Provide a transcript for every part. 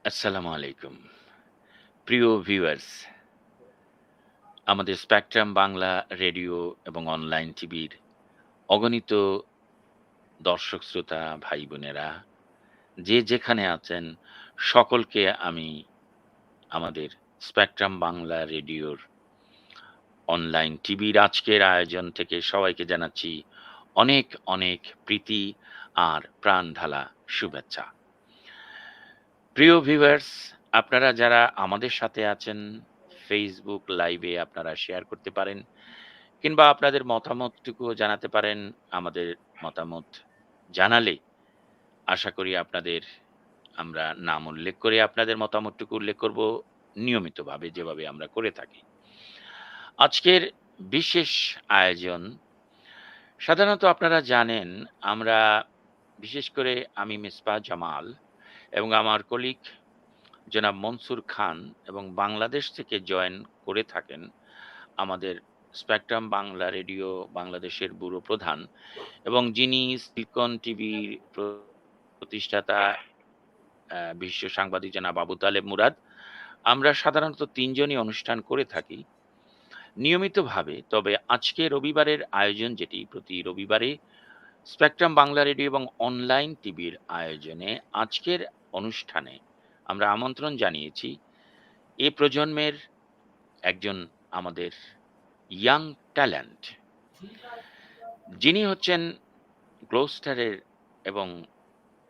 আসসালামু আলাইকুম। প্রিয় ভিউয়ার্স, আমাদের স্পেকট্রাম বাংলা রেডিও এবং অনলাইন টিভির অগণিত দর্শক শ্রোতা ভাই বোনেরা যে যেখানে আছেন সকলকে আমি আমাদের স্পেকট্রাম বাংলা রেডিওর অনলাইন টিভির আজকের আয়োজন থেকে সবাইকে জানাচ্ছি অনেক অনেক প্রীতি আর প্রাণ ঢালা শুভেচ্ছা। প্রিয় ভিউয়ার্স, আপনারা যারা আমাদের সাথে আছেন ফেসবুক লাইভে আপনারা শেয়ার করতে পারেন কিংবা আপনাদের মতামতটুকুও জানাতে পারেন। আমাদের মতামত জানালে আশা করি আপনাদের আমরা নাম উল্লেখ করে আপনাদের মতামতটুকু উল্লেখ করব নিয়মিতভাবে যেভাবে আমরা করে থাকি। আজকের বিশেষ আয়োজন সাধারণত আপনারা জানেন আমরা বিশেষ করে আমি মিসবাহ জামাল এবং আমার কলিগ জনাব মনসুর খান এবং বাংলাদেশ থেকে জয়েন করে থাকেন আমাদের স্পেকট্রাম বাংলা রেডিও বাংলাদেশের ব্যুরো প্রধান এবং যিনি সিলকন টিভির প্রতিষ্ঠাতা বিশ্ব সাংবাদিক জনাব আবু তালেব মুরাদ। আমরা সাধারণত ৩ জনই অনুষ্ঠান করে থাকি নিয়মিতভাবে। তবে আজকে রবিবারের আয়োজন যেটি প্রতি রবিবারে স্পেকট্রাম বাংলা রেডিও এবং অনলাইন টিভির আয়োজনে আজকের অনুষ্ঠানে আমরা আমন্ত্রণ জানিয়েছি এ প্রজন্মের একজন আমাদের ইয়াং ট্যালেন্ট যিনি হচ্ছেন গ্লোস্টারের এবং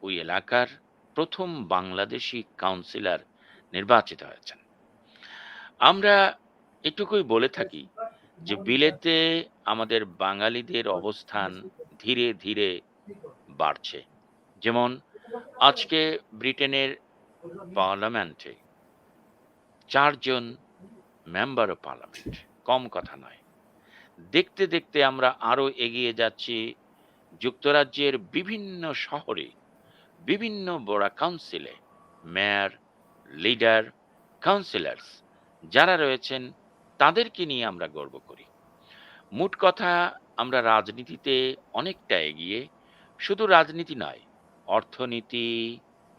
ওই এলাকার প্রথম বাংলাদেশি কাউন্সিলর নির্বাচিত হয়েছেন। আমরা এটুকুই বলে থাকি যে বিলেতে আমাদের বাঙালিদের অবস্থান ধীরে ধীরে বাড়ছে। যেমন আজকে ব্রিটেনের পার্লামেন্টে ৪ জন মেম্বার অফ পার্লামেন্ট, কম কথা নয়। দেখতে দেখতে আমরা আরো এগিয়ে যাচ্ছি যুক্তরাজ্যের বিভিন্ন শহরে বিভিন্ন বড় কাউন্সিলে মেয়র, লিডার, কাউন্সিলর্স যারা রয়েছেন তাদেরকে নিয়ে আমরা গর্ব করি। মোট কথা আমরা রাজনীতিতে অনেকটা এগিয়ে, শুধু রাজনীতি নয়, অর্থনীতি,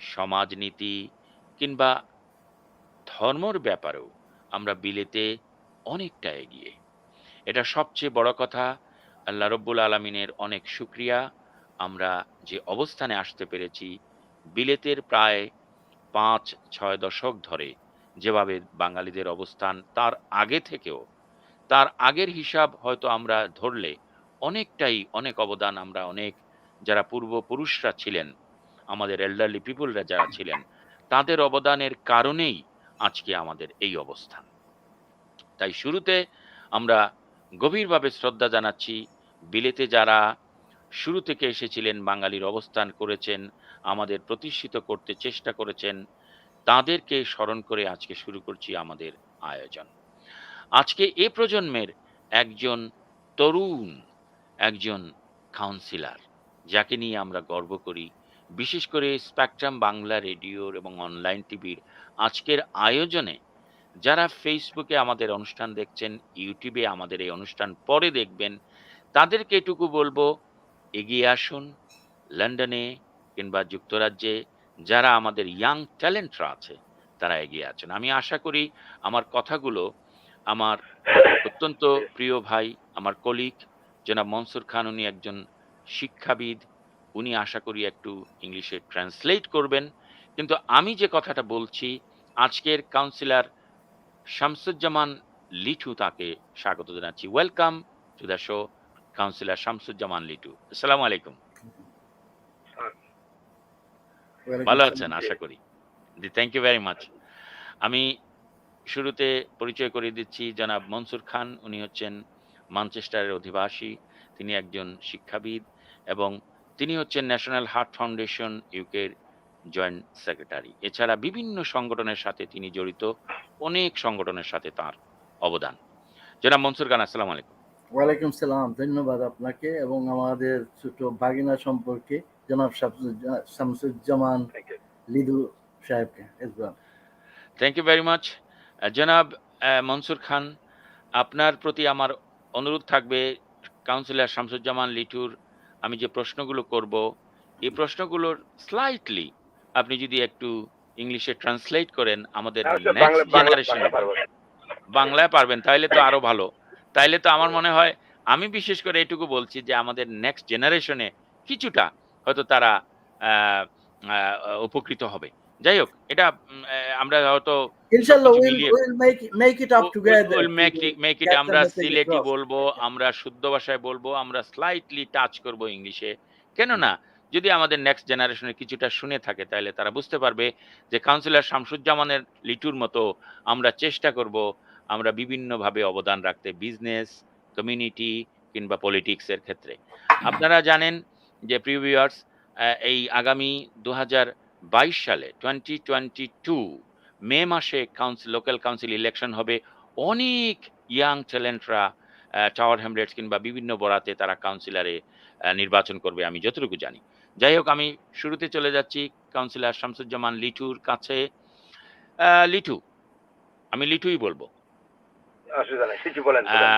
সমাজনীতি কিংবা ধর্মর ব্যাপারেও আমরা বিলেতে অনেকটা এগিয়ে। এটা সবচেয়ে বড় কথা। আল্লাহ রব্বুল আলমিনের অনেক শুক্রিয়া আমরা যে অবস্থানে আসতে পেরেছি। বিলেতের প্রায় ৫-৬ দশক ধরে যেভাবে বাঙালিদের অবস্থান তার আগে থেকেও, তার আগের হিসাব হয়তো আমরা ধরলে অনেকটাই অনেক অবদান আমরা অনেক যারা পূর্বপুরুষরা ছিলেন, আমাদের এল্ডারলি পিপুলরা যারা ছিলেন, তাদের অবদানের কারণেই আজকে আমাদের এই অবস্থান। তাই শুরুতে আমরা গভীরভাবে শ্রদ্ধা জানাচ্ছি বিলেতে যারা শুরু থেকে এসেছিলেন, বাঙালির অবস্থান করেছেন, আমাদের প্রতিষ্ঠিত করতে চেষ্টা করেছেন, তাদেরকে স্মরণ করে আজকে শুরু করছি আমাদের আয়োজন। আজকে এ প্রজন্মের একজন তরুণ, একজন কাউন্সিলর যাকে নিয়ে আমরা গর্ব করি, বিশেষ করে স্পেকট্রাম বাংলা রেডিওর এবং অনলাইন টিভির আজকের আয়োজনে যারা ফেসবুকে আমাদের অনুষ্ঠান দেখছেন, ইউটিউবে আমাদের এই অনুষ্ঠান পরে দেখবেন, তাদেরকে এটুকু বলবো, এগিয়ে আসুন। লন্ডনে কিংবা যুক্তরাজ্যে যারা আমাদের ইয়াং ট্যালেন্টরা আছে, তারা এগিয়ে আছেন। আমি আশা করি আমার কথাগুলো আমার অত্যন্ত প্রিয় ভাই, আমার কলিগ জনাব মনসুর খান, উনি একজন শিক্ষাবিদ। উনি আশা করি একটু ইংলিশে ট্রান্সলেট করবেন। কিন্তু আমি যে কথাটা বলছি, আজকের কাউন্সিলর শামসুজ্জামান লিটু, তাকে স্বাগত জানাচ্ছি। Welcome to the show councillor Shamsuzzaman Litu. আসসালামু আলাইকুম। ওয়ালাইকুম ভালো আছেন সালাম। আশা করি। জি, থ্যাংক ইউ ভেরি মাচ। আমি শুরুতে পরিচয় করিয়ে দিচ্ছি জনাব মনসুর খান। উনি হচ্ছেন ম্যানচেস্টারের অধিবাসী। তিনি একজন শিক্ষাবিদ এবং তিনি হচ্ছেন ন্যাশনাল হার্ট ফাউন্ডেশন ইউকের জয়েন্ট সেক্রেটারি। এছাড়া বিভিন্ন সংগঠনের সাথে তিনি জড়িত, অনেক সংগঠনের সাথে তার অবদান। জনাব মনসুর খান, আসসালামু আলাইকুম। ওয়ালাইকুম সালাম। ধন্যবাদ আপনাকে এবং আমাদের ছোট ভাগিনা সম্পর্কে জনাব শামসুজ্জামান লিদু সাহেবকে। Thank you very much. জনাব মনসুর খান, আপনার প্রতি আমার অনুরোধ থাকবে কাউন্সিলর শামসুজ্জামান লিটুর আমি যে প্রশ্নগুলো করব, এই প্রশ্নগুলোর স্লাইটলি আপনি যদি একটু ইংলিশে ট্রান্সলেট করেন আমাদের আসলে নেক্সট বাংলা জেনারেশনের পারবো। বাংলায় পারবেন তাইলে তো আরো ভালো। তাইলে তো আমার মনে হয় আমি বিশেষ করে এটুকু বলছি যে আমাদের নেক্সট জেনারেশনে কিছুটা হয়তো তারা আ আ উপকৃত হবে। যাই হোক এটা আমরা হয়তো Inshallah, সবকিছু মিলিয়ে we'll make it up together will to make it get the আমরা message সিলেটি across. বলবো, আমরা শুদ্ধ ভাষায় বলবো, আমরা স্লাইটলি টাচ করব ইংলিশে। কেননা যদি আমাদের নেক্সট জেনারেশন এর কিছুটা শুনে থাকে তাইলে তারা বুঝতে পারবে যে কাউন্সিলর শামসুজ্জামানের লিটুর মতো আমরা চেষ্টা করব আমরা বিভিন্নভাবে অবদান রাখতে বিজনেস, কমিউনিটি কিংবা পলিটিক্স এর ক্ষেত্রে। আপনারা জানেন যে প্রিয় ভিউয়ার্স এই আগামী ২০২২ সালে 2022 মে মাসে লোকাল কাউন্সিল ইলেকশন হবে। অনেক ইয়াং ট্যালেন্টরা টাওয়ার হ্যামলেটস কিংবা বিভিন্ন বরাতে তারা কাউন্সিলরে নির্বাচন করবে আমি যতটুকু জানি। যাই হোক আমি শুরুতে চলে যাচ্ছি কাউন্সিলর শামসুজ্জামান লিটুর কাছে। লিটু, আমি লিটুই বলব। অসুবিধা নাই। কিছু বলেন, আ বলেন।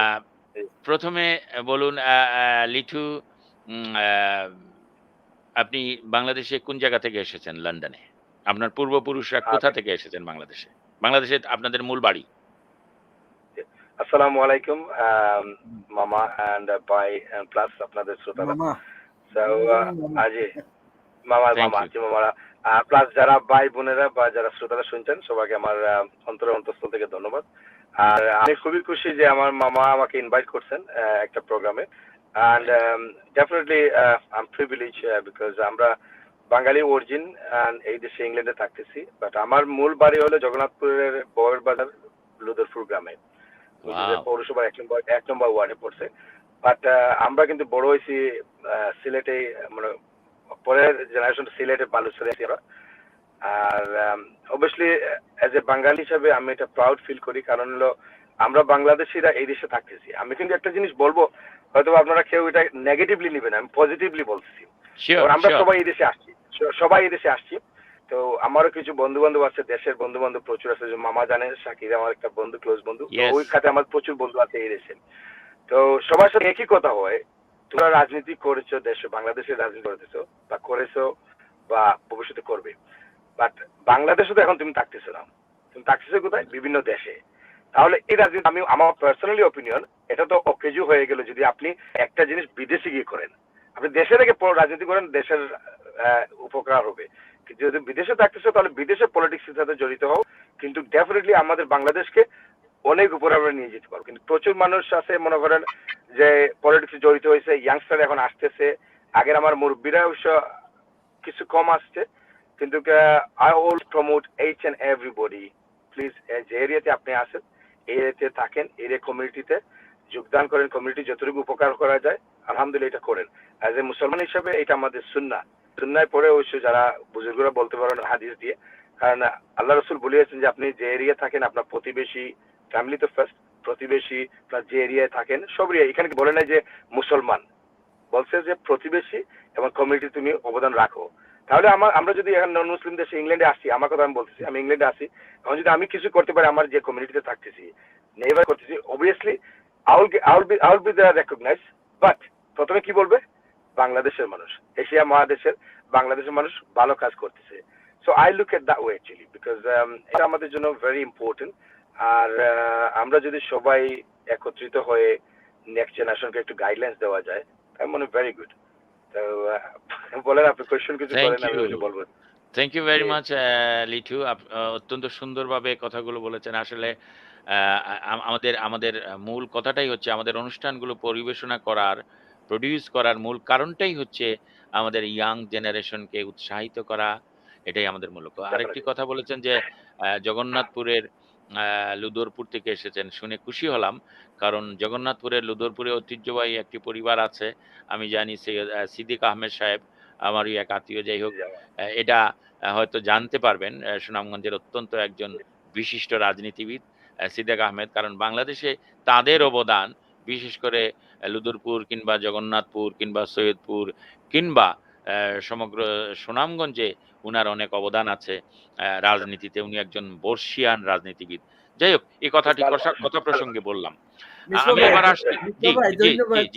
১ম এ বলুন লিটু আ আপনি বাংলাদেশে কোন জায়গা থেকে এসেছেন লন্ডনে? আপনার পূর্বপুরুষরা কোথা আমি থেকে এসেছেন বাংলাদেশে? বাংলাদেশে আপনাদের মূল বাড়ি? আসসালামু আলাইকুম মামা অ্যান্ড ভাই অ্যান্ড প্লাস আপনাদের শ্রোতারা। Mama, so Mama. আজি মামার থ্যাংক মামা ইউ। আছি মামারা প্লাস যারা ভাই বোনেরা বা যারা শ্রোতারা শুনছেন সবাইকে আমার অন্তরের অন্তঃস্থল থেকে ধন্যবাদ। আর আমি খুবই খুশি যে আমার মামা আমাকে ইনভাইট করছেন একটা প্রোগ্রামে and thank you. Definitely I am privilege because আমরা বাঙালি অরিজিন এই দেশে ইংল্যান্ডে থাকতেছি বাট আমার মূল বাড়ি হলো জগন্নাথপুরের বউয়ের বাজার লুদরপুর গ্রামে which is a ওয়াও! পৌরসভার এক নম্বর ওয়ার্ডে পড়ছে বাট আমরা কিন্তু বড় হয়েছি সিলেটে মানে পরের জেনারেশন সিলেটে বালুচরে আছি আমরা আর অবভিয়াসলি অ্যাজ এ বাঙালি হিসাবে আমি এটা প্রাউড ফিল করি কারণ হলো আমরা বাংলাদেশিরা এই দেশে থাকতেছি আমি কিন্তু একটা জিনিস বলবো হয়তো আপনারা কেউ এটা নেগেটিভলি নেবেন আমি পজিটিভলি বলছি সিউর, কারণ আমরা সিউর। সবাই এই দেশে আসছি সবাই এই দেশে আসছি তো আমারও কিছু বন্ধু বান্ধব আছে দেশের বন্ধু বান্ধব প্রচুর আছে যে মামা জানে শাকির আমার একটা বন্ধু ক্লোজ বন্ধু তো ইয়েস। ওই খাতে আমার প্রচুর বন্ধু আছে এই দেশে তো সবার সাথে একই কথা হয় তোমরা রাজনীতি করেছো দেশে বাংলাদেশের রাজনীতি করেছো বা করেছো বা ভবিষ্যতে করবে বাট বাংলাদেশে তো এখন তুমি থাকতেছো না তুমি থাকতেছো কোথায় বিভিন্ন দেশে তাহলে এই রাজনীতি আমি আমার পার্সোনালি অপিনিয়ন এটা তো অকেজু হয়ে গেল যদি আপনি একটা জিনিস বিদেশে গিয়ে করেন আপনি দেশে থেকে রাজনীতি করেন দেশের উপকার হবে কিন্তু যদি বিদেশে থাকতেছো তাহলে বিদেশে পলিটিক্সের সাথে জড়িত হও কিন্তু ডেফিনেটলি আমাদের বাংলাদেশকে অনেক উপরে আমরা নিয়ে যেতে পারবো কিন্তু প্রচুর মানুষ আছে মনে করেন যে পলিটিক্সে জড়িত হয়েছে ইয়াংস্টার এখন আসতেছে আগের আমার মুরব্বীরা অবশ্য কিছু কম আসছে কিন্তু I will promote each and everybody please যে এরিয়াতে আপনি আসেন এই এরিয়াতে থাকেন এরিয়া কমিউনিটিতে যোগদান করেন কমিউনিটি যতটুকু উপকার করা যায় আলহামদুলিল্লাহ এটা করেন অ্যাজ এ মুসলমান হিসাবে এটা আমাদের সুন্নাহ সুন্নায় পড়ে অবশ্য যারা বুজুর্গরা বলতে পারেন হাদিস দিয়ে কারণ আল্লাহ রসুল বলিয়েছেন যে আপনি যে এরিয়া থাকেন আপনার প্রতিবেশী ফ্যামিলি তো ফার্স্ট প্রতিবেশী প্লাস যে এরিয়ায় থাকেন সব এরিয়া এখানে বলে নাই যে মুসলমান বলছে যে প্রতিবেশী এবং কমিউনিটি তুমি অবদান রাখো তাহলে আমরা যদি এখন নন মুসলিম দেশে ইংল্যান্ডে আসি আমার কথা আমি বলতেছি আমি ইংল্যান্ডে আসি এখন যদি আমি কিছু করতে পারি আমার যে কমিউনিটিতে থাকতেছি নেইবার করতেছি obviously all be the recognise but প্রথমে কি বলবে বাংলাদেশের মানুষ এশিয়া মহাদেশের বাংলাদেশের মানুষ ভালো কাজ করতেছে so I look at that way actually because এটা আমাদের জন্য ভেরি ইম্পর্টেন্ট আর আমরা যদি সবাই একত্রিত হয়ে নেক্সট জেনারেশনকে একটু গাইডলাইন্স দেওয়া যায় আমি মনে ভেরি গুড তো বলেন আপনি কোয়েশ্চেন কিছু থ্যাংক করেন আমি ইউ। কিছু বলবো thank you G very much Litu. অত্যন্ত সুন্দরভাবে কথাগুলো বলেছেন। আসলে আ আমাদের আমাদের মূল কথাটাই হচ্ছে আমাদের অনুষ্ঠানগুলো পরিবেশনা করার, প্রোডিউস করার মূল কারণটাই হচ্ছে আমাদের ইয়াং জেনারেশনকে উৎসাহিত করা। এটাই আমাদের মূল লক্ষ্য। আরেকটি ডেফিনেটলি কথা বলেছেন যে জগন্নাথপুরের আ লুদরপুর থেকে এসেছেন। শুনে খুশি হলাম। কারণ জগন্নাথপুরের লুদরপুরে ঐতিহ্যবাহী একটি পরিবার আছে। আমি জানি সৈয়দ সিদ্দিক আহমেদ সাহেব আমারই এক আত্মীয়। যাই হোক এটা হয়তো জানতে পারবেন সুনামগঞ্জের অত্যন্ত একজন বিশিষ্ট রাজনীতিবিদ সিদ্দিক আহমেদ। কারণ বাংলাদেশে তাদের অবদান বিশেষ করে লুদুরপুর কিংবা জগন্নাথপুর কিংবা সৈয়দপুর কিংবা সমগ্র সুনামগঞ্জে উনার অনেক অবদান আছে রাজনীতিতে। উনি একজন বর্ষীয়ান রাজনীতিবিদ। যাই হোক এই কথাটি ভালো কথা ভালো প্রসঙ্গে বললাম। Mr. আমি Bhai, এবার আসছি জি, Mr. Bhai, জি, জি, Dhanyabad, জি,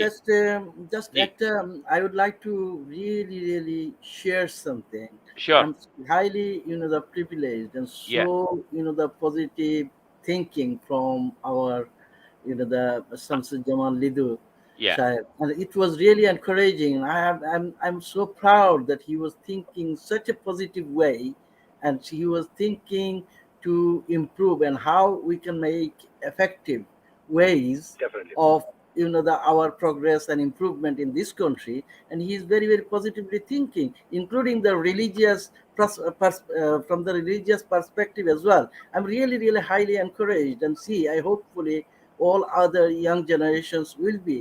just জি, একটা, I would like to really share something. Sure, I'm highly, the privileged and yeah, so, the positive thinking from our, the Samsud Jamal Lidu yeah, Sahib. And it was really encouraging. I'm so proud that he was thinking such a positive way, and he was thinking to improve and how we can make effective ways definitely of our progress and improvement in this country. And he is very positively thinking, including the religious from the religious perspective as well. I'm really highly encouraged, and see, I hopefully all other young generations will be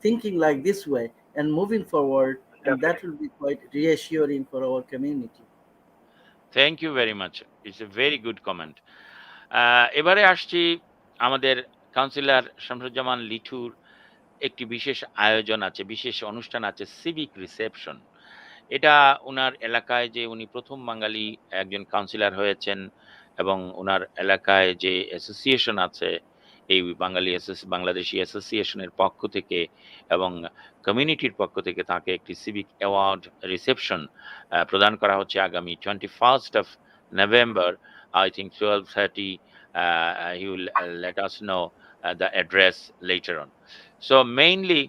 thinking like this way and moving forward, and that definitely will be quite reassuring for our community. Thank you very much. It's a very good comment. এবারে আসছি আমাদের councillor Shamsuzzaman লিঠুর একটি বিশেষ আয়োজন আছে, বিশেষ অনুষ্ঠান আছে সিভিক রিসেপশন। এটা উনার এলাকায় যে উনি ১ম বাঙালি একজন কাউন্সিলর হয়েছেন এবং উনার এলাকায় যে অ্যাসোসিয়েশন আছে, এই বাংলাদেশি অ্যাসোসিয়েশনের পক্ষ থেকে এবং কমিউনিটির পক্ষ থেকে তাকে একটি সিভিক অ্যাওয়ার্ড রিসেপশন প্রদান করা হচ্ছে আগামী 21st of November, I think 12:30. He will let us know the address later on. So mainly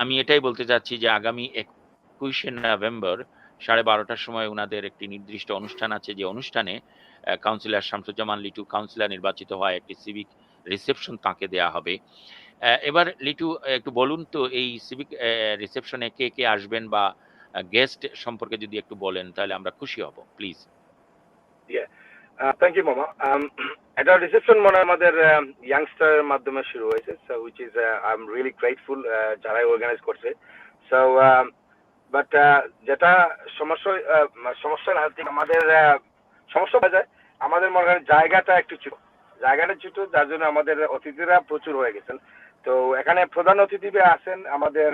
আমি এটাই বলতে চাচ্ছি যে আগামী 21শে নভেম্বর 12:30টার সময় উনাদের একটি নির্দিষ্ট অনুষ্ঠান আছে, যে অনুষ্ঠানে কাউন্সিলর শামসুজ্জামান লিটু কাউন্সিলর নির্বাচিত হয় একটি সিভিক রিসেপশন তাকে দেয়া হবে। এবার লিটু একটু বলুন তো এই সিভিক রিসেপশনে কে আসবেন বা গেস্ট সম্পর্কে যদি একটু বলেন তাহলে আমরা খুশি হব। প্লিজ। ইয়ে থ্যাংক ইউ মামা এটা রিসেপশন মনে হয় আমাদের ইয়াংস্টারের মাধ্যমে শুরু হয়েছে so which is I am really grateful যারাই অর্গানাইজ করছে সো বাট যেটা সমস্যা সমস্যা না ঠিক আমাদের সমস্যা হয়ে যায় আমাদের মনে হয় জায়গাটা একটু ছোট জায়গাটা ছোট যার জন্য আমাদের অতিথিরা প্রচুর হয়ে গেছেন তো এখানে প্রধান অতিথি আছেন আমাদের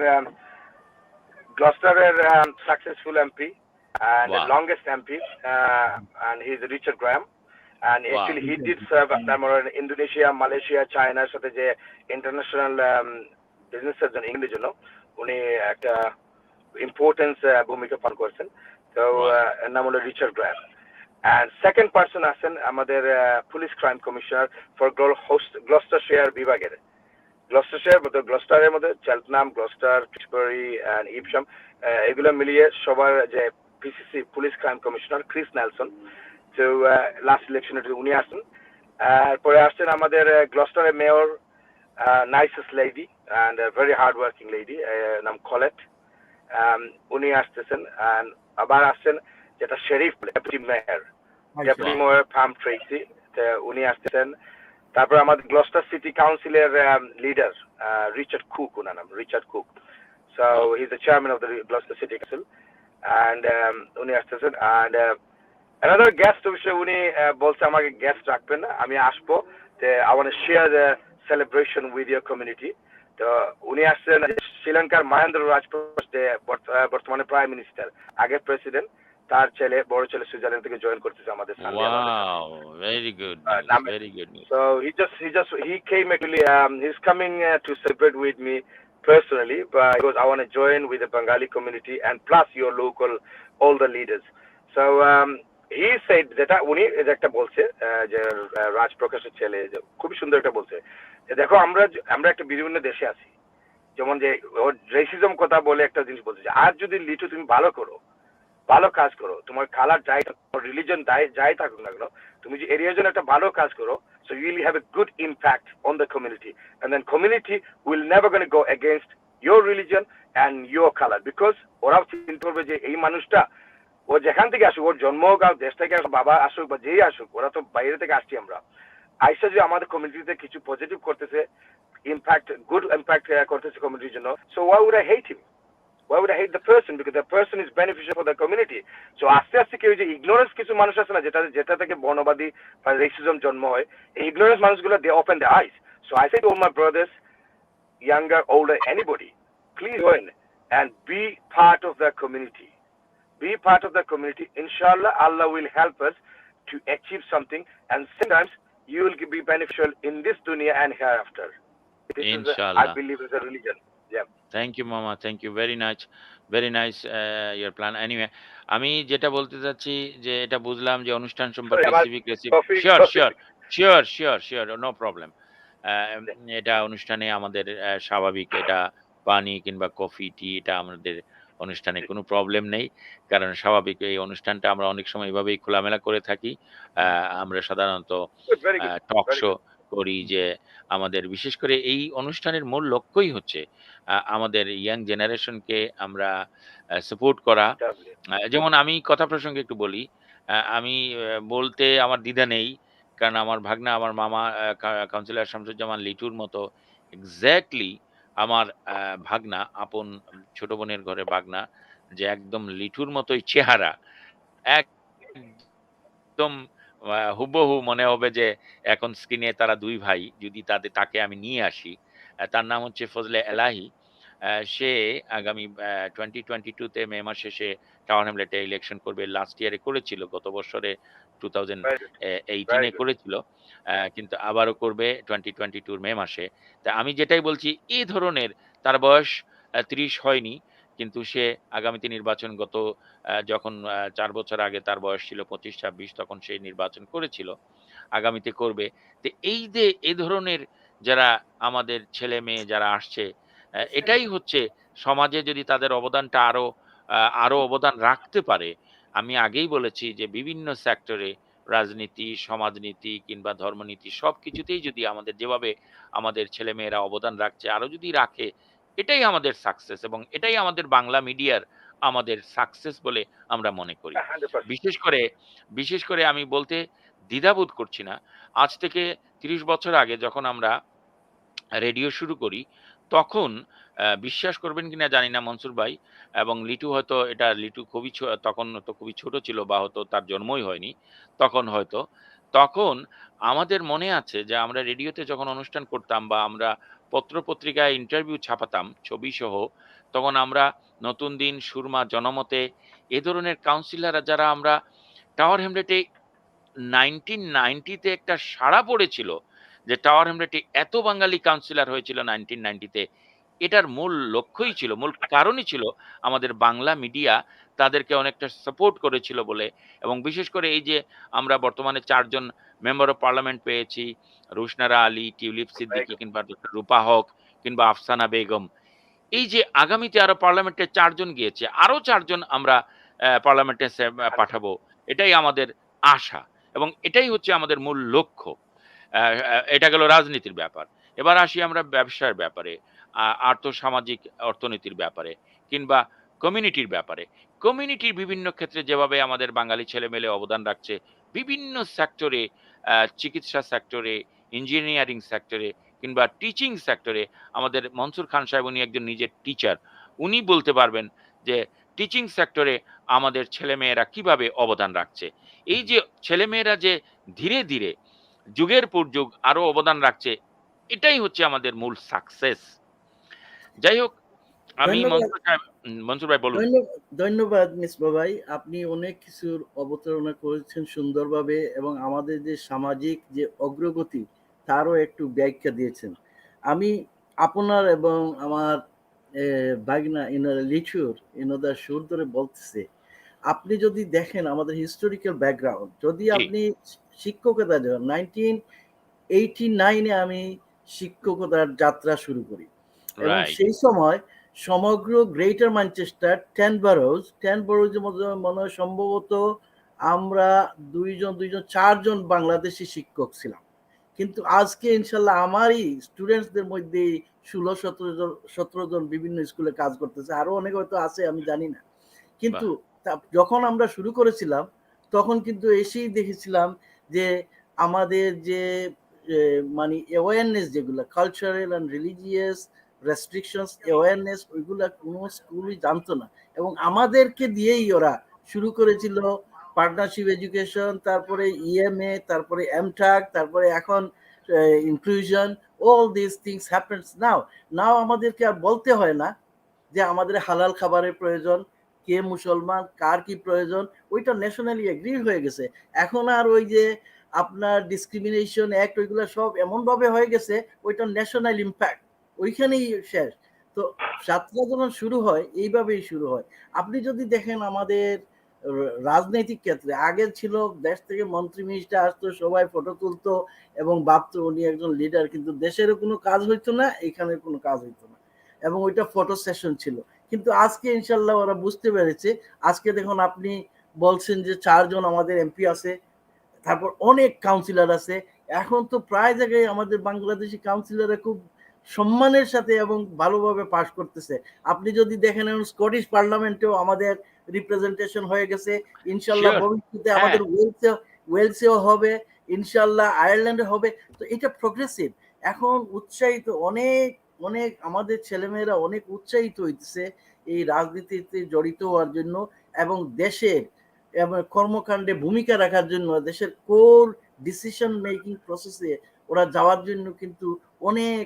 গ্লস্টারের successful MP and the wow, longest MP, and he's Richard Graham. And wow, actually, he did serve in Indonesia, Malaysia, China, সাথে যে international businesses and English, উনি একটা ইম্পর্টেন্স ভূমিকা পালন করেছেন তো ওয়াও, এর নাম হলো Richard Graham and second person আছেন আমাদের police crime commissioner for Gloucestershire বিভাগের গ্লস্টারশায়ার মধ্যে গ্লস্টারের মধ্যে Cheltenham Gloucester Tewkesbury and Epsom এগুলো মিলিয়ে সবার যে PCC police crime commissioner Chris Nelson তো লাস্ট ইলেকশনে উনি আসছেন পরে আসছেন আমাদের গ্লস্টারের mayor nicest lady and very hard working lady নাম কলেট উনি আসতেছেন অ্যান্ড আবার আসছেন যেটা sheriff deputy mayor deputy wow, mayor firm Tracey উনি আসতেছেন তারপর আমাদের গ্লস্টার সিটি কাউন্সিলের লিডার রিচার্ড কুক ওনার নাম Richard Cook so wow, he is the chairman of the Gloucester city council and উনি আসতেছেন অ্যান্ড another guest অবশ্যই উনি বলছে আমাকে গেস্ট রাখবেন না আমি আসবো I want to share the celebration with your community তো উনি আসছেন শ্রীলঙ্কার মহেন্দ্র রাজপক্ষ যে বর্তমানে প্রাইম মিনিস্টার আগে প্রেসিডেন্ট তার ছেলে বড় ছেলে সুইজারল্যান্ড থেকে জয়েন করতেছে আমাদের সানডে আমাদের সাথে wow, very good news, very good news. so he came actually he's coming to celebrate with me personally because I want to join with the Bengali community and plus your local all the leaders so he said যেটা উনি একটা বলছে যে রাজ প্রকাশের ছেলে খুবই সুন্দর একটা বলছে দেখো আমরা একটা বিভিন্ন দেশে আছি যেমন যে রেসিজম কথা বলে একটা জিনিস বলছে যে আজ যদি লিটু তুমি ভালো কাজ করো তোমার কালার যাই রিলিজন যাই থাকুক না কেন তুমি যে এরিয়ার জন্য একটা ভালো কাজ করো so you will have a good impact on the community and then community will never going to go against your religion and your color because ওরা চিন্তা করবে যে এই মানুষটা ও যেখান থেকে আসুক ওর জন্ম হোক দেশ থেকে আসুক বাবা আসুক বা যেই আসুক ওরা তো বাইরে থেকে আসছি আমরা আইসা যে আমাদের কমিউনিটিতে কিছু পজিটিভ করতেছে ইম্প্যাক্ট গুড ইম্প্যাক্ট করতেছে কমিউনিটির জন্য so why would I hate him why would I hate the person because the person is beneficial for the community so আস্তে আস্তে কি যে ইগনোরেন্স কিছু মানুষ আছে না যেটা থেকে বর্ণবাদী বা রেসিজম জন্ম হয় এই ইগনোরেন্স মানুষগুলো they open their eyes so I say to all my brothers younger older anybody please join and be part of the community be part of the community inshallah Allah will help us to achieve something and sometimes you will be beneficial in this dunya and hereafter. This is, I ইনশাআল্লাহ। believe, is a religion. Yeah. Thank you মামা, thank you. Very nice, very nice your plan. Anyway আমি যেটা বলতে চাচ্ছি যে এটা বুঝলাম যে অনুষ্ঠান Sorry, সম্পর্কে আমার civic coffee, sure, coffee. Sure, sure, sure, sure, no problem. আ এটা অনুষ্ঠানে আমাদের স্বাভাবিক এটা পানি কিংবা কফি, টি এটা আমাদের অনুষ্ঠানে কোনো প্রবলেম নেই। কারণ স্বাভাবিক এই অনুষ্ঠানটা আমরা অনেক সময় এভাবেই খোলামেলা করে থাকি। আ আমরা সাধারণত Good, very good, টক very শো good. করি যে আমাদের বিশেষ করে এই অনুষ্ঠানের মূল লক্ষ্যই হচ্ছে আমাদের ইয়াং জেনারেশনকে আমরা সাপোর্ট করা। Lovely. যেমন আমি কথা প্রসঙ্গে একটু বলি। আমি বলতে আমার দ্বিধা নেই। কারণ আমার ভাগনা, আমার মামা কাউন্সিলর শামসুজ্জামান লিটুর মতো এক্সাক্টলি আমার আ ভাগনা, আপন ছোট বোনের ঘরে ভাগনা যে একদম লিটুর মতোই চেহারা। একদম হুবহু মনে হবে যে এখন স্ক্রিনে তারা ২ ভাই। যদি তাকে আমি নিয়ে আসি। তার নাম হচ্ছে ফজলে এলাহি। সে আগামী 2022 তে মে মাসে সে টাওয়ার হ্যামলেটে ইলেকশন করবে। লাস্ট ইয়ারে করেছিল। গত বছরে Very good, 2018 very এ good. করেছিল। কিন্তু আবারও করবে 2022 র মে মাসে। তা আমি যেটাই বলছি এই ধরনের তার বয়স ৩০ হয়নি। কিন্তু সে আগামীতে নির্বাচন যখন ৪ বছর আগে তার বয়স ছিল ২৫-২৬ তখন সে নির্বাচন করেছিল। আগামীতে করবে। তো এই যে এ ধরনের যারা আমাদের ছেলে-মেয়ে যারা আসছে, এটাই হচ্ছে সমাজে যদি তাদের অবদানটা আরো অবদান রাখতে পারে। আমি আগেই বলেছি যে বিভিন্ন সেক্টরে রাজনীতি, সমাজনীতি কিংবা ধর্মনীতি সবকিছুতেই যদি আমাদের যেভাবে আমাদের ছেলেমেয়েরা অবদান রাখছে, আরো যদি রাখে, এটাই আমাদের সাকসেস এবং এটাই আমাদের বাংলা মিডিয়ার আমাদের সাকসেস বলে আমরা মনে করি। 100%. বিশেষ করে বিশেষ করে আমি বলতে দ্বিধাবোধ করছি না। আজ থেকে ৩০ বছর আগে যখন আমরা রেডিও শুরু করি, তখন বিশ্বাস করবেন কিনা জানি না মনসুর ভাই এবং লিটু হয়তো লিটু খুবই তখন তো খুবই ছোট ছিল বা হয়তো তার জন্মই হয়নি। তখন হয়তো। তখন আমাদের মনে আছে যে আমরা রেডিওতে যখন অনুষ্ঠান করতাম বা আমরা পত্র-পত্রিকায় ইন্টারভিউ ছাপাতাম ছবিসহ, তখন আমরা নতুন দিন, সুরমা, জনমতে এ ধরনের কাউন্সিলররা যারা আমরা টাওয়ার হ্যামলেটে 1990 তে একটা সাড়া পড়েছিল যে টাওয়ার হ্যামলেটে এত বাঙালি কাউন্সিলর হয়েছিল 1990 তে। এটার মূল লক্ষ্যই ছিল, মূল কারণই ছিল আমাদের বাংলা মিডিয়া তাদেরকে অনেকটা সাপোর্ট করেছিল বলে এবং বিশেষ করে এই যে আমরা বর্তমানে ৪ জন মেম্বার অব পার্লামেন্ট পেয়েছি। Rushnara Ali, tulip Very Siddiqui good. কিংবা ডক্টর রূপা হক কিংবা আফসানা বেগম। এই যে আগামীতে আরো পার্লামেন্টে ৪ জন গিয়েছে। আরো ৪ জন আমরা পার্লামেন্টে পাঠাবো। 100%. এটাই আমাদের আশা এবং এটাই হচ্ছে আমাদের মূল লক্ষ্য। এটা গেল রাজনীতির ব্যাপার। এবার আসি আমরা ব্যবসার ব্যাপারে, আর্থসামাজিক অর্থনীতির ব্যাপারে কিংবা কমিউনিটির ব্যাপারে। কমিউনিটির বিভিন্ন ক্ষেত্রে যেভাবে আমাদের বাঙালি ছেলেমেয়ে অবদান রাখছে, বিভিন্ন সেক্টরে চিকিৎসা সেক্টরে, ইঞ্জিনিয়ারিং সেক্টরে কিংবা টিচিং সেক্টরে আমাদের মনসুর খান সাহেব উনি একজন নিজের টিচার। উনি বলতে পারবেন যে টিচিং সেক্টরে আমাদের ছেলেমেয়েরা কিভাবে অবদান রাখছে। এই যে ছেলেমেয়েরা যে ধীরে, ধীরে যুগের পর যুগ আরো অবদান রাখছে, এটাই হচ্ছে আমাদের মূল সাকসেস। যাই হোক, আমি ধন্যবাদ। মনসুর ভাই বলুন। ধন্যবাদ মিসবা ভাই। আপনি অনেক কিছুর অবতারণা করেছেন সুন্দরভাবে এবং আমাদের যে সামাজিক যে অগ্রগতি তারও একটু ব্যাখ্যা দিয়েছেন। আমি আপনার এবং আমার ভাগনা লিচুর ইনাদের সুর ধরে বলতেছে, আপনি যদি দেখেন আমাদের হিস্টোরিক্যাল ব্যাকগ্রাউন্ড, যদি জি, আপনি শিক্ষকতা যখন 1989 আমি শিক্ষকতার যাত্রা শুরু করি এবং রাইট, সেই সময় সমগ্র গ্রেটার ম্যানচেস্টার 10 বরোজের মধ্যে মনে হয় সম্ভবত আমরা দুইজন 4 জন বাংলাদেশি শিক্ষক ছিলাম। কিন্তু আজকে ইনশাল্লাহ আমারই স্টুডেন্টসদের মধ্যে 16-17 জন বিভিন্ন স্কুলে কাজ করতেছে, আরো অনেক হয়তো আছে আমি জানি না। বাহ! কিন্তু যখন আমরা শুরু করেছিলাম তখন কিন্তু এসেই দেখেছিলাম যে আমাদের যে মানে অ্যাওয়ারনেস যেগুলো cultural and religious restrictions awareness ওইগুলা কোনো স্কুলই জানতো না এবং আমাদেরকে দিয়েই ওরা শুরু করেছিল পার্টনারশিপ এডুকেশন, তারপরে ইএমএ, তারপরে এমটাক, তারপরে এখন inclusion. All this things happens now আমাদেরকে আর বলতে হয় না যে আমাদের হালাল খাবারের প্রয়োজন, কে মুসলমান, কার কি প্রয়োজন, ওইটা ন্যাশনালি এগ্রি হয়ে গেছে। এখন আর ওই যে আপনার ডিসক্রিমিনেশন অ্যাক্ট ওইগুলো সব এমনভাবে হয়ে গেছে, ওইটা ন্যাশনাল ইম্প্যাক্ট ওইখানেই শেষ। তো যাত্রা যখন শুরু হয় এইভাবেই শুরু হয়। আপনি যদি দেখেন আমাদের রাজনৈতিক ক্ষেত্রে আগে ছিল দেশ থেকে মন্ত্রী মিনিস্টার আসতো, সবাই ফটো তুলতো এবং ভাবতো উনি একজন লিডার, কিন্তু দেশেরও কোনো কাজ হইতো না, এখানের কোনো কাজ হইতো না, এবং ওইটা ফটো সেশন ছিল। কিন্তু আজকে ইনশাল্লাহ ওরা বুঝতে পেরেছে। আজকে দেখুন আপনি বলছেন যে 4 জন আমাদের এমপি আছে, তারপর অনেক কাউন্সিলর আছে। এখন তো প্রায় জায়গায় আমাদের বাংলাদেশি কাউন্সিলররা খুব সম্মানের সাথে এবং ভালোভাবে পাস করতেছে। আপনি যদি দেখেন এখন স্কটিশ পার্লামেন্টেও আমাদের রিপ্রেজেন্টেশন হয়ে গেছে। ইনশাল্লাহ শিওর। ভবিষ্যতে হ্যাঁ, আমাদের ওয়েলসেও হবে, ইনশাল্লাহ আয়ারল্যান্ডে হবে। তো এটা প্রোগ্রেসিভ। এখন উৎসাহিত অনেক অনেক আমাদের ছেলেমেয়েরা অনেক উৎসাহিত হইতেছে এই রাজনীতিতে জড়িত হওয়ার জন্য, এবং দেশের এবং কর্মকাণ্ডে ভূমিকা রাখার জন্য, দেশের কোর ডিসিশন মেকিং প্রসেসে ওরা যাওয়ার জন্য কিন্তু অনেক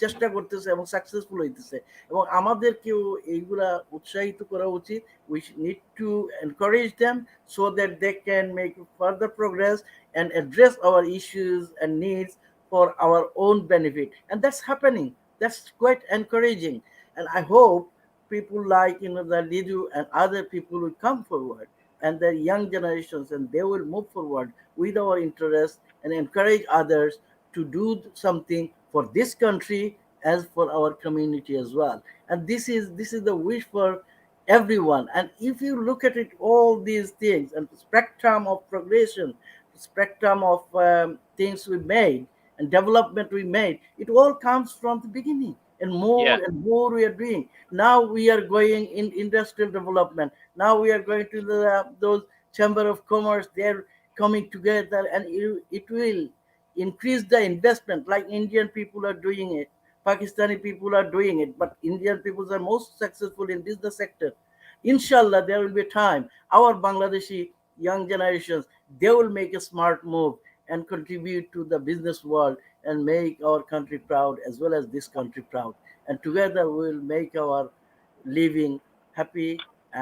চেষ্টা করতেছে এবং সাকসেসফুল হইতেছে। এবং আমাদেরকেও এইগুলা উৎসাহিত করা উচিত। We need to encourage them so that they can make further progress and address our issues and needs for our own benefit. And that's happening. That's quite encouraging. And I hope people like the Lidu and other people will come forward, and the young generations, and they will move forward with our interests and encourage others to do something for this country as for our community as well. And this is the wish for everyone. And if you look at it, all these things and the spectrum of progression, spectrum of things we made and development we made, it all comes from the beginning, yeah. and more we are doing. Now we are going in industrial development. Now we are going to those chamber of commerce. They're coming together, and it will increase the investment, like Indian people are doing it, Pakistani people are doing it, but Indian people are most successful in business sector. Inshallah, there will be a time our Bangladeshi young generations, they will make a smart move and contribute to the business world and make our country proud as well as this country proud. And together we will make our living happy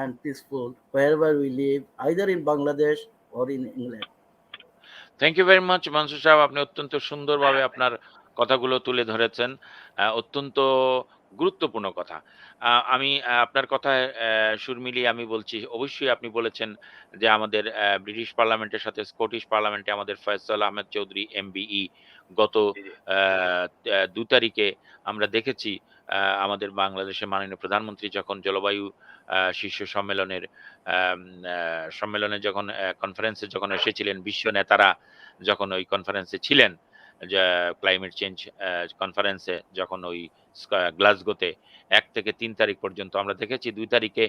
and peaceful wherever we live, either in Bangladesh or in England. Thank you very much Mansur সাহেব। আপনি অত্যন্ত সুন্দরভাবে আপনার কথাগুলো তুলে ধরেছেন। অত্যন্ত গুরুত্বপূর্ণ কথা। আমি আপনার কথায় সুর মিলিয়ে আমি বলছি, অবশ্যই আপনি বলেছেন যে আমাদের ব্রিটিশ পার্লামেন্টের সাথে স্কটিশ পার্লামেন্টে আমাদের ফয়সাল আহমেদ চৌধুরী এমবিই গত জি, জি। ২ তারিখে আমরা দেখেছি আমাদের বাংলাদেশের মাননীয় প্রধানমন্ত্রী যখন জলবায়ু শীর্ষ সম্মেলনের আম আ সম্মেলনে যখন কনফারেন্সে যখন এসেছিলেন, বিশ্ব নেতারা যখন ওই কনফারেন্সে ছিলেন, যে ক্লাইমেট চেঞ্জ কনফারেন্সে যখন ওই গ্লাসগোতে ১ থেকে ৩ তারিখ পর্যন্ত আমরা দেখেছি ২ তারিখে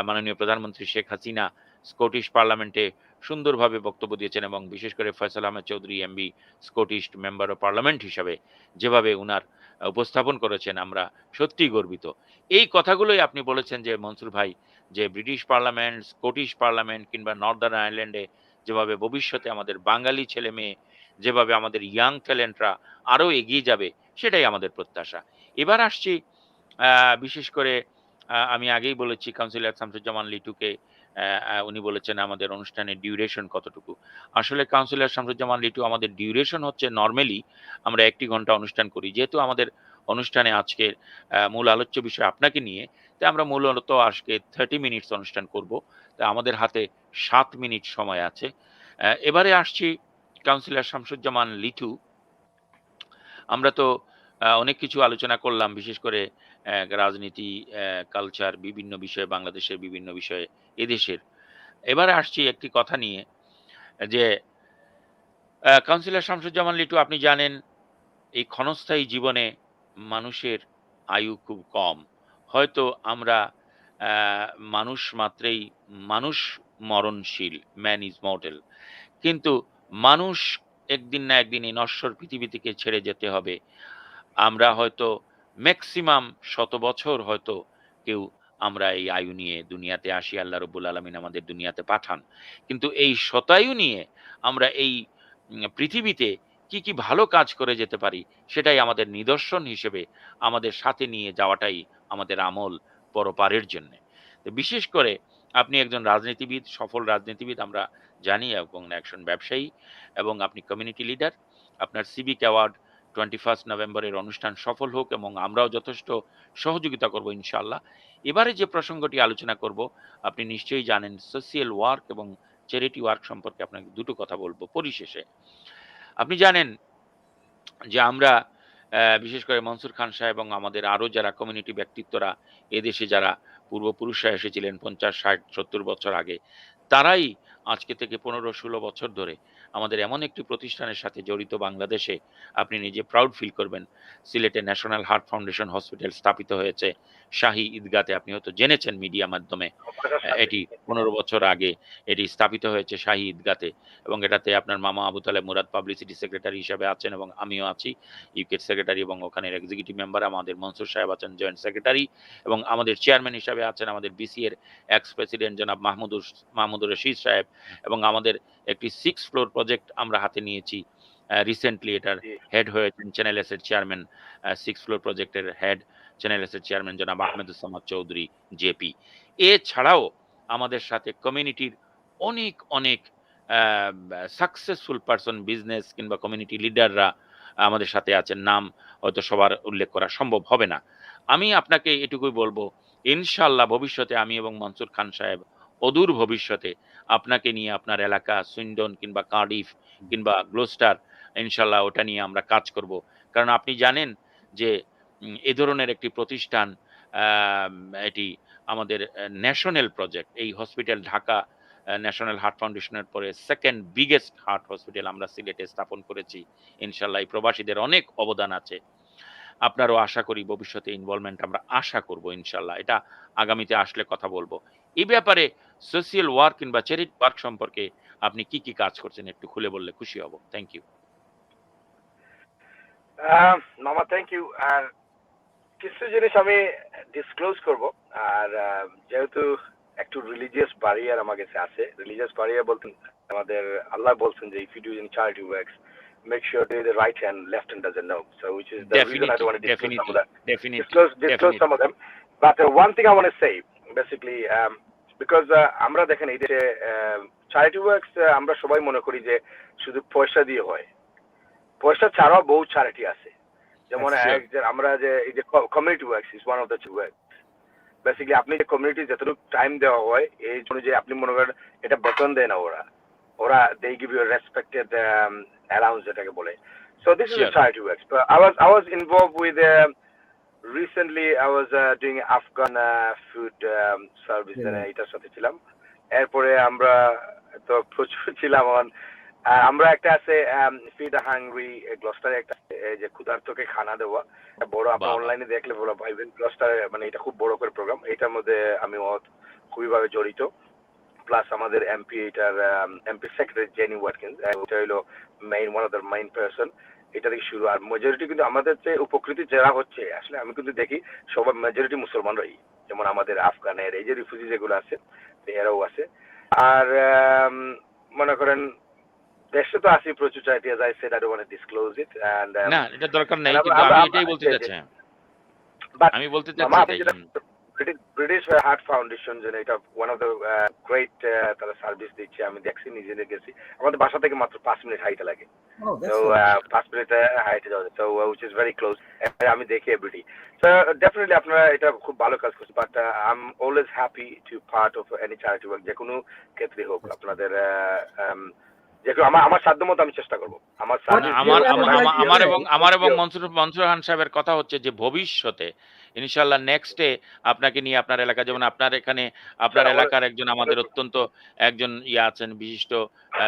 মাননীয় প্রধানমন্ত্রী শেখ হাসিনা স্কটিশ পার্লামেন্টে সুন্দরভাবে বক্তব্য দিয়েছেন এবং বিশেষ করে Faisal Ahmed Chowdhury MB Scottish member of parliament হিসাবে যেভাবে উনার উপস্থাপন করেছেন, আমরা সত্যিই গর্বিত। এই কথাগুলোই আপনি বলেছেন যে মনসুর ভাই, যে ব্রিটিশ পার্লামেন্ট, স্কটিশ পার্লামেন্ট কিংবা নর্দার্ন আয়ারল্যান্ডে যেভাবে ভবিষ্যতে আমাদের বাঙালি ছেলেমেয়ে, যেভাবে আমাদের ইয়াং ট্যালেন্টরা আরো এগিয়ে যাবে, সেটাই আমাদের প্রত্যাশা। এবার আসছি আ বিশেষ করে আমি আগেই বলেছি কাউন্সিলর শামসুজ্জামান লিটুকে, উনি বলেছেন আমাদের অনুষ্ঠানের ডিউরেশন কতটুকু। আসলে কাউন্সিলর শামসুজ্জামান লিটু, আমাদের ডিউরেশন হচ্ছে নরমালি আমরা ১ টি ঘন্টা অনুষ্ঠান করি। যেহেতু আমাদের অনুষ্ঠানে আজকের মূল আলোচ্য বিষয় আপনাকে নিয়ে, তাই আমরা মূলত আজকে 30 মিনিটস অনুষ্ঠান করব। তো আমাদের হাতে ৭ মিনিট সময় আছে। এবারে আসছি কাউন্সিলর শামসুজ্জামান লিটু। আমরা তো অনেক কিছু আলোচনা করলাম। বিশেষ করে রাজনীতি, কালচার, বিভিন্ন বিষয়ে, বাংলাদেশের বিভিন্ন বিষয়ে, এদেশের। এবারে আসছি একটি কথা নিয়ে, যে কাউন্সিলর শামসুজ্জামান লিটু, আপনি জানেন এই ক্ষণস্থায়ী জীবনে মানুষের আয়ু খুব কম। হয়তো আমরা আ মানুষ মাত্রেই, মানুষ মরণশীল, ম্যান ইজ মর্টাল। কিন্তু মানুষ একদিন না একদিন এই নশ্বর পৃথিবী থেকে ছেড়ে যেতে হবে। আমরা হয়তো মেক্সিমাম ১০০ বছর হয়তো কেউ আমরা এই আয়ু নিয়ে দুনিয়াতে আসি। আল্লাহ রব্বুল আলামিন আমাদের দুনিয়াতে পাঠান। কিন্তু এই শতায়ু নিয়ে আমরা এই পৃথিবীতে কি, কি ভালো কাজ করে যেতে পারি, সেটাই আমাদের নিদর্শন হিসেবে আমাদের সাথে নিয়ে যাওয়াটাই আমাদের আমল পরপারের জন্যে। তো বিশেষ করে আপনি একজন রাজনীতিবিদ, সফল রাজনীতিবিদ আমরা জানি এবং একজন ব্যবসায়ী এবং আপনি কমিউনিটি লিডার। আপনার সিভিক অ্যাওয়ার্ড 21 নভেম্বরের অনুষ্ঠান সফল হোক এবং আমরাও যথেষ্ট সহযোগিতা করব ইনশাআল্লাহ। এবারে যে প্রসঙ্গটি আলোচনা করব, আপনি নিশ্চয়ই জানেন সোশ্যাল ওয়ার্ক এবং চ্যারিটি ওয়ার্ক সম্পর্কে আপনাকে দুটো কথা বলব পরিশেষে। আপনি জানেন যে আমরা বিশেষ করে মনসুর খান সাহেব এবং আমাদের আরো যারা কমিউনিটি ব্যক্তিত্বরা এদেশে যারা পূর্বপুরুষরা এসেছিলেন ৫০, ৬০, ৭০ বছর আগে, তারাই আজকে থেকে ১৫-১৬ বছর ধরে আমাদের এমন একটি প্রতিষ্ঠানের সাথে জড়িত বাংলাদেশে, আপনি নিজে প্রাউড ফিল করবেন। সিলেটে ন্যাশনাল হার্ট ফাউন্ডেশন হসপিটাল স্থাপিত হয়েছে শাহী ঈদগাতে। আপনি হয়তো জেনেছেন মিডিয়া মাধ্যমে। বাসার সাথে। এটি ১৫ বছর আগে এটি স্থাপিত হয়েছে শাহী ঈদগাতে এবং এটাতে আপনার মামা আবু তালেব মুরাদ পাবলিসিটি সেক্রেটারি হিসেবে আছেন এবং আমিও আছি। ইউকের সেক্রেটারি এবং ওখানের এক্সিকিউটিভ মেম্বার আমাদের মনসুর সাহেব আছেন জয়েন্ট সেক্রেটারি এবং আমাদের চেয়ারম্যান হিসাবে আছেন আমাদের বিসি এর এক্স প্রেসিডেন্ট জনাব মাহমুদুর রশিদ সাহেব এবং আমাদের একটি 6 ফ্লোর প্রজেক্ট আমরা হাতে নিয়েছি। রিসেন্টলি এটার জি, হেড হয়েছেন চ্যানেল এস এর চেয়ারম্যান, 6 ফ্লোর প্রজেক্টের হেড চ্যানেল এস এর চেয়ারম্যান জনাব আহমেদুজ্জামান চৌধুরী জেপি। এছাড়াও আমাদের সাথে কমিউনিটির অনেক সাকসেসফুল পারসন, বিজনেস কিংবা কমিউনিটি লিডাররা আমাদের সাথে আছেন। নাম হয়তো সবার উল্লেখ করা সম্ভব হবে না। আমি আপনাকে এটুকুই বলব, ইনশাআল্লাহ ভবিষ্যতে আমি এবং মনসুর খান সাহেব অদূর ভবিষ্যতে আপনাকে নিয়ে আপনার এলাকা সুইন্ডন কিংবা কার্ডিফ কিংবা গ্লোস্টার ইনশাআল্লাহ ওটা নিয়ে আমরা কাজ করব। কারণ আপনি জানেন যে এ ধরনের একটি প্রতিষ্ঠান, আম এটি আমাদের ন্যাশনাল প্রজেক্ট। এই হসপিটাল ঢাকা ন্যাশনাল হার্ট ফাউন্ডেশনের পরে 2nd বিগেস্ট হার্ট হসপিটাল আমরা সিলেটে স্থাপন করেছি। ইনশাআল্লাহ এই প্রবাসীদের অনেক অবদান আছে। আপনারও আশা করি ভবিষ্যতে ইনভলভমেন্ট আমরা আশা করব ইনশাআল্লাহ। এটা আগামীতে আসলে কথা বলব। এই ব্যাপারে সোশ্যাল ওয়ার্ক কিংবা চ্যারিটি ওয়ার্ক সম্পর্কে আপনি কি কাজ করছেন একটু খুলে বললে খুশি হব। Thank you. মামা থ্যাংক ইউ। আর কিছু জিনিস আমি ডিসক্লোজ করব। আর যেহেতু একটু রিলিজিয়াস ব্যারিয়ার আমার কাছে আছে, রিলিজিয়াস ব্যারিয়ার বলতে আমাদের আল্লাহ বলছেন যে if you do in charity works make sure do the right hand left hand doesn't know, so which is the reason I definitely, don't want to disclose some of definitely, the definitely, disclose some of definitely. them. But one thing I want to say, basically, because আমরা দেখেন এই যে charity works আমরা সবাই মনে করি যে শুধু পয়সা দিয়ে হয়। পয়সা ছাড়াও বহু চ্যারিটি আছে। যেমন শিওর, আমরা যে এই যে community works is one of the work. Basically আপনি যে কমিউনিটি যতটুকু টাইম দেওয়া হয় এই জন্য যে আপনি মনে করেন এটা বেতন দেয় না ওরা, ওরা they give you respected allowance যেটাকে বলে। So this is a sure. charity work. But I was involved with recently I was doing Afghan food service Yeah. এটার সাথে ছিলাম। এরপরে আমরা তো প্রচুর ছিলাম আমরা একটা আছে ফিড হাংরি গ্লস্টারে একটা আছে, এই যে ক্ষুধার্তকে খানা দেওয়া বড়, আপনি বাহ! বাহ! অনলাইনে দেখলে বড় পাইবেন গ্লস্টারে, মানে এটা খুব বড় করে প্রোগ্রাম। এটার মধ্যে আমি খুবইভাবে জড়িত। প্লাস আমাদের এমপি এটার এমপি সেক্রেটারি জেনি ওয়াটকিন্স, ওটা হলো one of the main person. এটা থেকে শুরু। আর মেজরিটি কিন্তু আমাদের যে উপকৃতি যারা হচ্ছে আসলে আমি কিন্তু দেখি সবাই মেজরিটি মুসলমানরাই, যেমন আমাদের আফগানের এই যে রিফিউজি যেগুলো আছে এরাও আছে। আর মনে করেন দেশে তো আছে প্রচুর charity, as I said I don't want to disclose it and না, এটা দরকার নাই। and কিন্তু আমি এটাই বলতে চাচ্ছি। হ্যাঁ, but আমি বলতে মামা চাচ্ছি আপনি এটাই। যেটা ব্রিটিশ হার্ট ফাউন্ডেশন যেন এটা ওয়ান অফ দ্য গ্রেট তারা সার্ভিস দিচ্ছে, আমি দেখছি নিজে গেছি। আমাদের বাসা থেকে মাত্র 5 মিনিট হাইটে লাগে। Oh, তো that's wonderful. 5 মিনিটে হাইটে যাওয়া যায়, তো উইচ ইজ ভেরি ক্লোজ। আমি দেখি এভরিডে। সো ডেফিনেটলি আপনারা এটা খুব ভালো কাজ করছেন, but I am always happy to part of any charity work, যে কোনো ক্ষেত্রে হোক That's আপনাদের যে আমার আমার সাধ্য মতো আমি চেষ্টা করবো আমার But না, সার্ভিস here আমার I would like to আমার say, এবং মনসুর খান সাহেবের কথা হচ্ছে যে ভবিষ্যতে ইনশাআল্লাহ নেক্সট ডে আপনাকে নিয়ে আপনার এলাকা, যেমন আপনার এখানে আপনার এলাকার একজন আমাদের অত্যন্ত একজন আছেন বিশিষ্ট,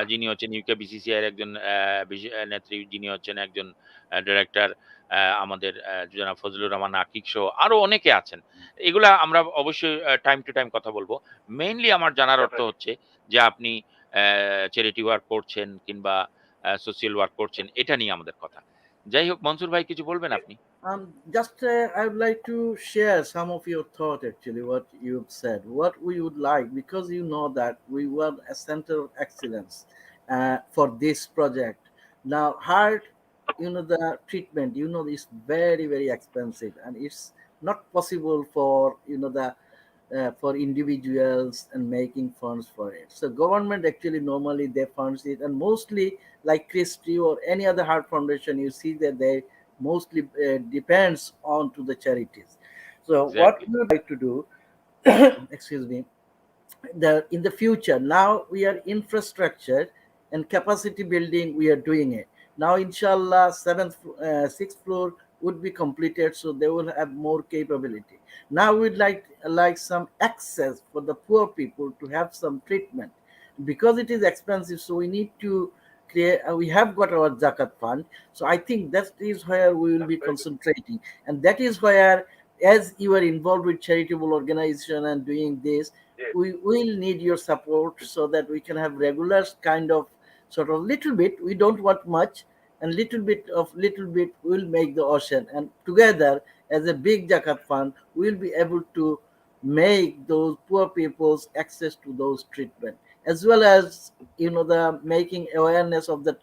যিনি হচ্ছেন ইউকে বিসিসিআই এর একজন নেত্রী, যিনি হচ্ছেন একজন ডিরেক্টর, আমাদের জনাব ফজলুর রহমান আকিক সহ আরো অনেকে আছেন। এগুলা আমরা অবশ্যই টাইম টু টাইম কথা বলবো। মেইনলি আমার জানার অর্থ ডেফিনেটলি। হচ্ছে যে আপনি চ্যারিটি ওয়ার্ক করছেন কিংবা সোশ্যাল ওয়ার্ক করছেন, এটা নিয়ে আমাদের কথা। যাই হোক মনসুর ভাই কিছু বলবেন আপনি? just I would like to share some of your thought actually what you've said. What we would like, because you know that we want a center of excellence for this project. Now, heart, the treatment, is very very expensive, and it's not possible for the for individuals and making funds for it. So government actually normally they funds it, and mostly like Christie or any other heart foundation, you see that they mostly depends on to the charities. So what Exactly. we would like to do, excuse me, in the future, now we are infrastructure and capacity building, we are doing it now. Inshallah, sixth floor would be completed, so they will have more capability. Now we'd like some access for the poor people to have some treatment, because it is expensive, so we need to create, we have got our zakat fund. So I think that is where we will That's be very good. concentrating, and that is where, as you are involved with charitable organization and doing this, Yeah, we will need your support, so that we can have regular kind of, sort of little bit, we don't want much, and little bit will make the ocean, and together as a big zakat fund we'll be able to make those poor people's access to those treatment, as well as, the making awareness of the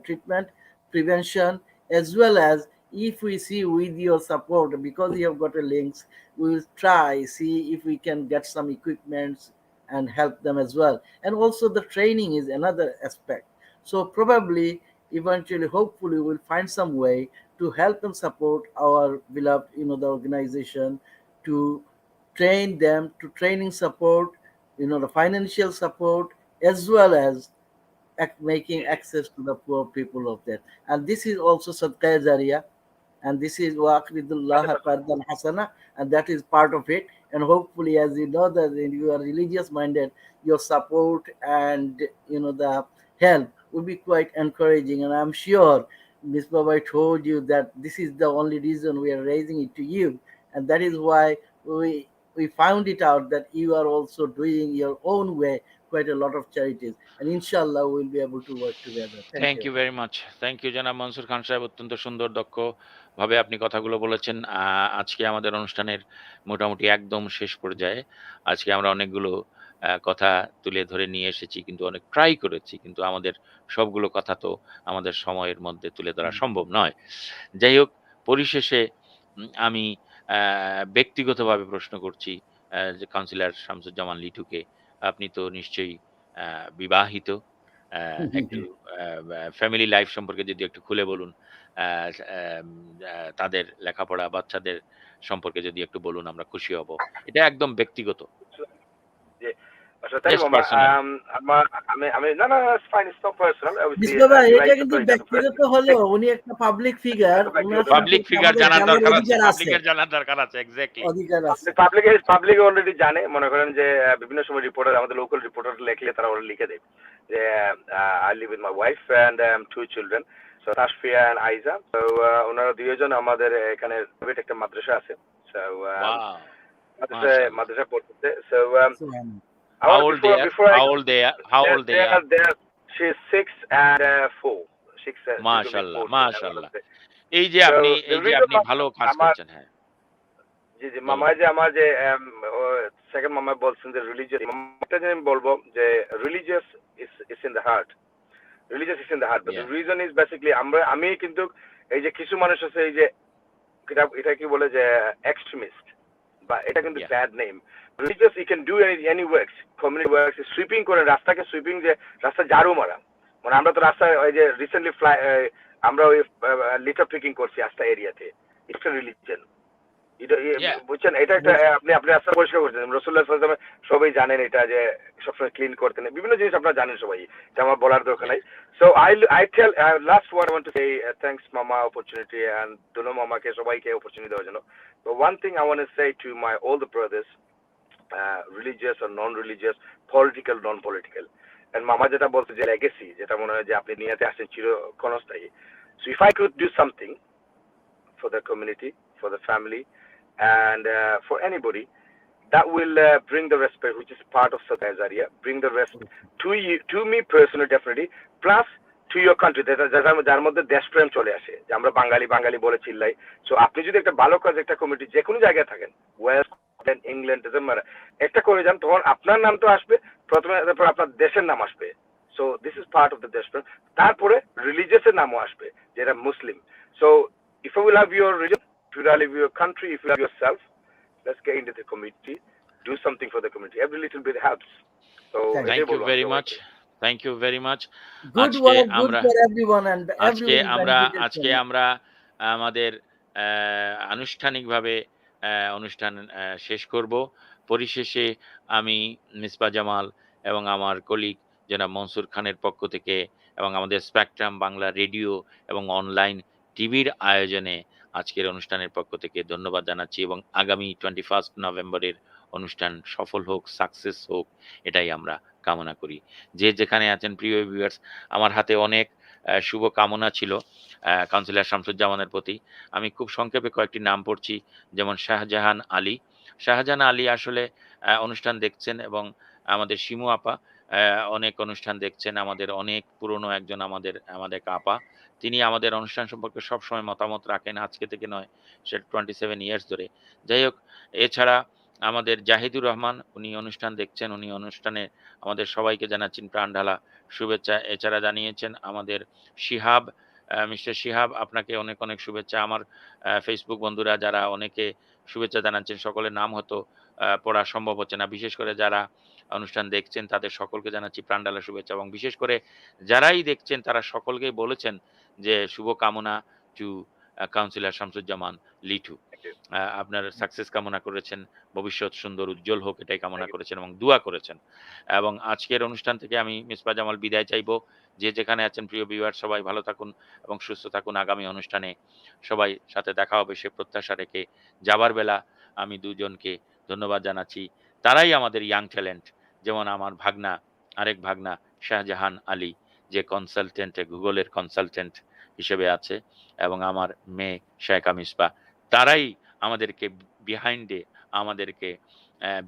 treatment, prevention, as well as, if we see with your support, because you have got a links, we will try see if we can get some equipments and help them as well. And also the training is another aspect. So probably, eventually, hopefully, we'll find some way to help and support our beloved, the organization, to train them, to training support, the financial support, as well as making G, G. access to the poor people of that. And this is also Sadqa Jariya, and this is Waqridullah 100%. Qardan Hasana, and that is part of it. And hopefully, as you know, that when you are religious minded, your support and the help will be quite encouraging. And I'm sure Miss Baba told you that this is the only reason we are raising it to you, and that is why we found it out that you are also doing your own way quite a lot of charities, and inshallah we'll be able to work together. Thank thank you. You very much. Thank you জনাব মনসুর খান সাহেব। অত্যন্ত সুন্দর দক্ষভাবে আপনি কথাগুলো বলেছেন। আজকে আমাদের অনুষ্ঠানের মোটামুটি একদম শেষ পর্যায়ে। আজকে আমরা অনেকগুলো কথা তুলে ধরে নিয়ে এসেছি। কিন্তু অনেক ট্রাই করেছি। কিন্তু আমাদের সবগুলো কথা তো আমাদের সময়ের মধ্যে তুলে ধরা সম্ভব নয়। যাই হোক, পরিশেষে আমি ব্যক্তিগতভাবে প্রশ্ন করছি যে কাউন্সিলর শামসুজ্জামান লিটুকে। আপনি তো নিশ্চয়ই আ বিবাহিত। একটু ফ্যামিলি লাইফ সম্পর্কে যদি একটু খুলে বলুন। আ এম তাদের লেখাপড়া, বাচ্চাদের সম্পর্কে যদি একটু বলুন আমরা খুশি হব। এটা একদম ব্যক্তিগত। জি। আসলে তাই জাস্ট মামা, পার্সোনাল। আমার আমি আমি না, না, it's fine, it's not personal. Obviously, বিপ্লব ভাই, এটা বিবাহিত তো কিন্তু এটা তো ব্যক্তিগত হলেও উনি একটা পাবলিক ফিগার, এটা তো উনার ব্যক্তিগত না। পাবলিক সম্পর্কে ফিগার আমাদের জানার জানার দরকার আছে। অধিকার আছে, পাবলিকের জানার দরকার আছে। এক্সাক্টলি। অধিকার আছে। পাবলিক অলরেডি জানে। মনে করেন যে বিভিন্ন সময় রিপোর্টার, আমাদের লোকাল রিপোর্টার লেখলে তারা ওরা লিখে দেয় যে I live with my wife and two children, so Tasfia and Aiza. তো ওনারা দুইজন আমাদের এখানে প্রাইভেট একটা মাদ্রাসা আছে। So wow! মাদ্রাসায় মাশাআল্লাহ। মাদ্রাসা পড়তেছে। সো সুবহানাল্লাহ। I how want old they before are? before I how go, old they are? How old they are? they're she's 6 and 4. 6 she's going to be মাশাআল্লাহ, 4 soon. মাশাআল্লাহ। এই যে So আপনি the এই যে reason আপনি ভালো কাজ আমার, করছেন। হ্যাঁ, জি, জি, বলুন। মামাই যে আমার যে সেকেন্ড মামা বলছেন যে রিলিজিয়াস, একটা যে আমি বলবো যে religious is in the heart, religious is in the heart, but yeah, the reason is basically আমি কিন্তু এই যে কিছু মানুষ আছে এই যে এটা এটা কি বলে যে এক্সট্রিমিস্ট, বা এটা কিন্তু yeah, bad name. Religious you can do any works, community works, sweeping করে রাস্তাকে সুইপিং, যে রাস্তা ঝাড়ু মারা, মানে আমরা তো রাস্তায় ওই যে রিসেন্টলি আমরা ওই লিটার পিকিং করছি রাস্তা এরিয়াতে, ইটস এ রিলিজিয়ন। এটা ইয়া, বুঝছেন, এটা একটা আপনি আপনি রাস্তা পরিষ্কার করছেন, রাসূলুল্লাহ সাল্লাল্লাহু আলাইহি ওয়াসাল্লাম সবাই জানেন এটা যে সবসময় ক্লিন করতেন, বিভিন্ন জিনিস আপনারা জানেন সবাই, এটা আমার বলার দরকার ইয়া। নাই। So I tell last word I want to say, thanks মামা অপরচুনিটি এন্ড দুনো মামাকে সবাইকে অপরচুনিটি দেওয়ার জন্য। But one thing I want to say to my all the brothers, religious or non-religious, political, non-political, and মামা যেটা বলছে যে লেগেসি, যেটা মনে হয় যে আপনি নিয়েতে আসেন চিরক্ষণস্থায়ী। So if I could do something for the community, for the family, and for anybody, that will bring the respect, which is part of Sadaqah Jariyah, bring the respect to you, to me personally, definitely, plus to your country, যার মধ্যে দেশপ্রেম চলে আসে, যে আমরা বাঙালি বাঙালি বলে চিল্লাই। So আপনি যদি একটা ভালো কাজ, একটা কমিটি যে কোনো জায়গায় থাকেন, ওয়েস্ট ইংল্যান্ড, একটা করে যান, তখন আপনার নাম তো আসবে প্রথমে, তারপর আপনার দেশের নাম আসবে। So this is part of the দেশপ্রেম। তারপরে রিলিজিয়াসের নামও আসবে, যেটা মুসলিম। সো if you will have your religion, if you will have your country, if you have yourself, let's get into the community. do something for the community. Every little bit helps. So Thank you. এটাই thank you বলবো আমি very much. সবাইকে। Thank you very much. Good আজকে work, good আমরা for everyone, and আজকে everyone আমরা benefited আজকে from it. আমরা আমাদের আনুষ্ঠানিকভাবে অনুষ্ঠান শেষ করব। পরিশেষে আমি মিসবাহ জামাল এবং আমার কলিগ জনাব মনসুর খানের পক্ষ থেকে এবং আমাদের স্পেকট্রাম বাংলা রেডিও এবং অনলাইন টিভির আয়োজনে আজকের অনুষ্ঠানের পক্ষ থেকে ধন্যবাদ জানাচ্ছি এবং আগামী 21 নভেম্বরের অনুষ্ঠান সফল হোক, সাকসেস হোক, এটাই আমরা কামনা করি। যে যেখানে আছেন প্রিয় ভিউয়ার্স, আমার হাতে অনেক শুভ কামনা ছিল কাউন্সিলর শামসুজ্জামানের প্রতি। আমি খুব সংক্ষেপে কয়েকটি নাম পড়ছি, যেমন শাহজাহান আলী। শাহজাহান আলী আসলে অনুষ্ঠান দেখছেন এবং আমাদের শিমু আপা অনেক অনুষ্ঠান দেখছেন। আমাদের অনেক পুরনো একজন আমাদের এক আপা। তিনি আমাদের অনুষ্ঠান সম্পর্কে সবসময় মতামত রাখেন। আজকে থেকে নয়, সেটা 27 ইয়ার্স ধরে। যাই হোক, এছাড়া আমাদের জাহিদুর রহমান, উনি অনুষ্ঠান দেখছেন। উনি অনুষ্ঠানে আমাদের সবাইকে জানাচ্ছেন প্রাণঢালা শুভেচ্ছা। এছাড়া জানিয়েছেন আমাদের শিহাব, মিস্টার শিহাব, আপনাকে অনেক, অনেক শুভেচ্ছা। আমার ফেসবুক বন্ধুরা যারা অনেকে শুভেচ্ছা জানাচ্ছেন, সকলের নাম হয়তো পড়া সম্ভব হচ্ছে না। বিশেষ করে যারা অনুষ্ঠান দেখছেন তাদের সকলকে জানাচ্ছি প্রাণঢালা শুভেচ্ছা এবং বিশেষ করে যারাই দেখছেন তারা সকলকেই বলেছেন যে শুভকামনা to councillor Shamsuzzaman Litu. Thank you, আপনার সাকসেস কামনা করেছেন, ভবিষ্যৎ সুন্দর উজ্জ্বল হোক এটাই কামনা থ্যাংক ইউ, করেছেন এবং দোয়া করেছেন। এবং আজকের অনুষ্ঠান থেকে আমি মিসবাহ জামাল বিদায় চাইবো। যে যেখানে আছেন প্রিয় ভিউয়ার, সবাই ভালো থাকুন এবং সুস্থ থাকুন। আগামী অনুষ্ঠানে সবাই সাথে দেখা হবে সে প্রত্যাশা রেখে যাবার বেলা আমি দুজনকে ধন্যবাদ জানাচ্ছি। তারাই আমাদের ইয়াং ট্যালেন্ট। যেমন আমার ভাগনা, আরেক ভাগনা শাহজাহান আলী, যে কনসালটেন্ট, গুগলের কনসালটেন্ট হিসেবে আছে, এবং আমার মেয়ে শায়কা মিসবাহ। তারাই আমাদেরকে বিহাইন্ডে, আমাদেরকে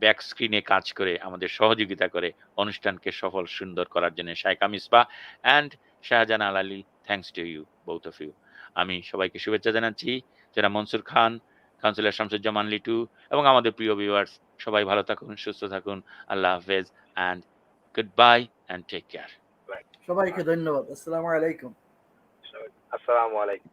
ব্যাক স্ক্রিনে কাজ করে আমাদের সহযোগিতা করে অনুষ্ঠানকে সফল সুন্দর করার জন্য। Shaika Misbah and Shahjahan Ali, thanks to you, both of you. আমি সবাইকে শুভেচ্ছা জানাচ্ছি। যারা মনসুর খান, কাউন্সিলর শামসুজ্জামান লিটু এবং আমাদের প্রিয় ভিউয়ার্স, সবাই ভালো থাকুন, সুস্থ থাকুন। আল্লাহ হাফেজ and good bye and take care. Bye. সবাইকে ধন্যবাদ। আসসালামু আলাইকুম। আসসালামু আলাইকুম।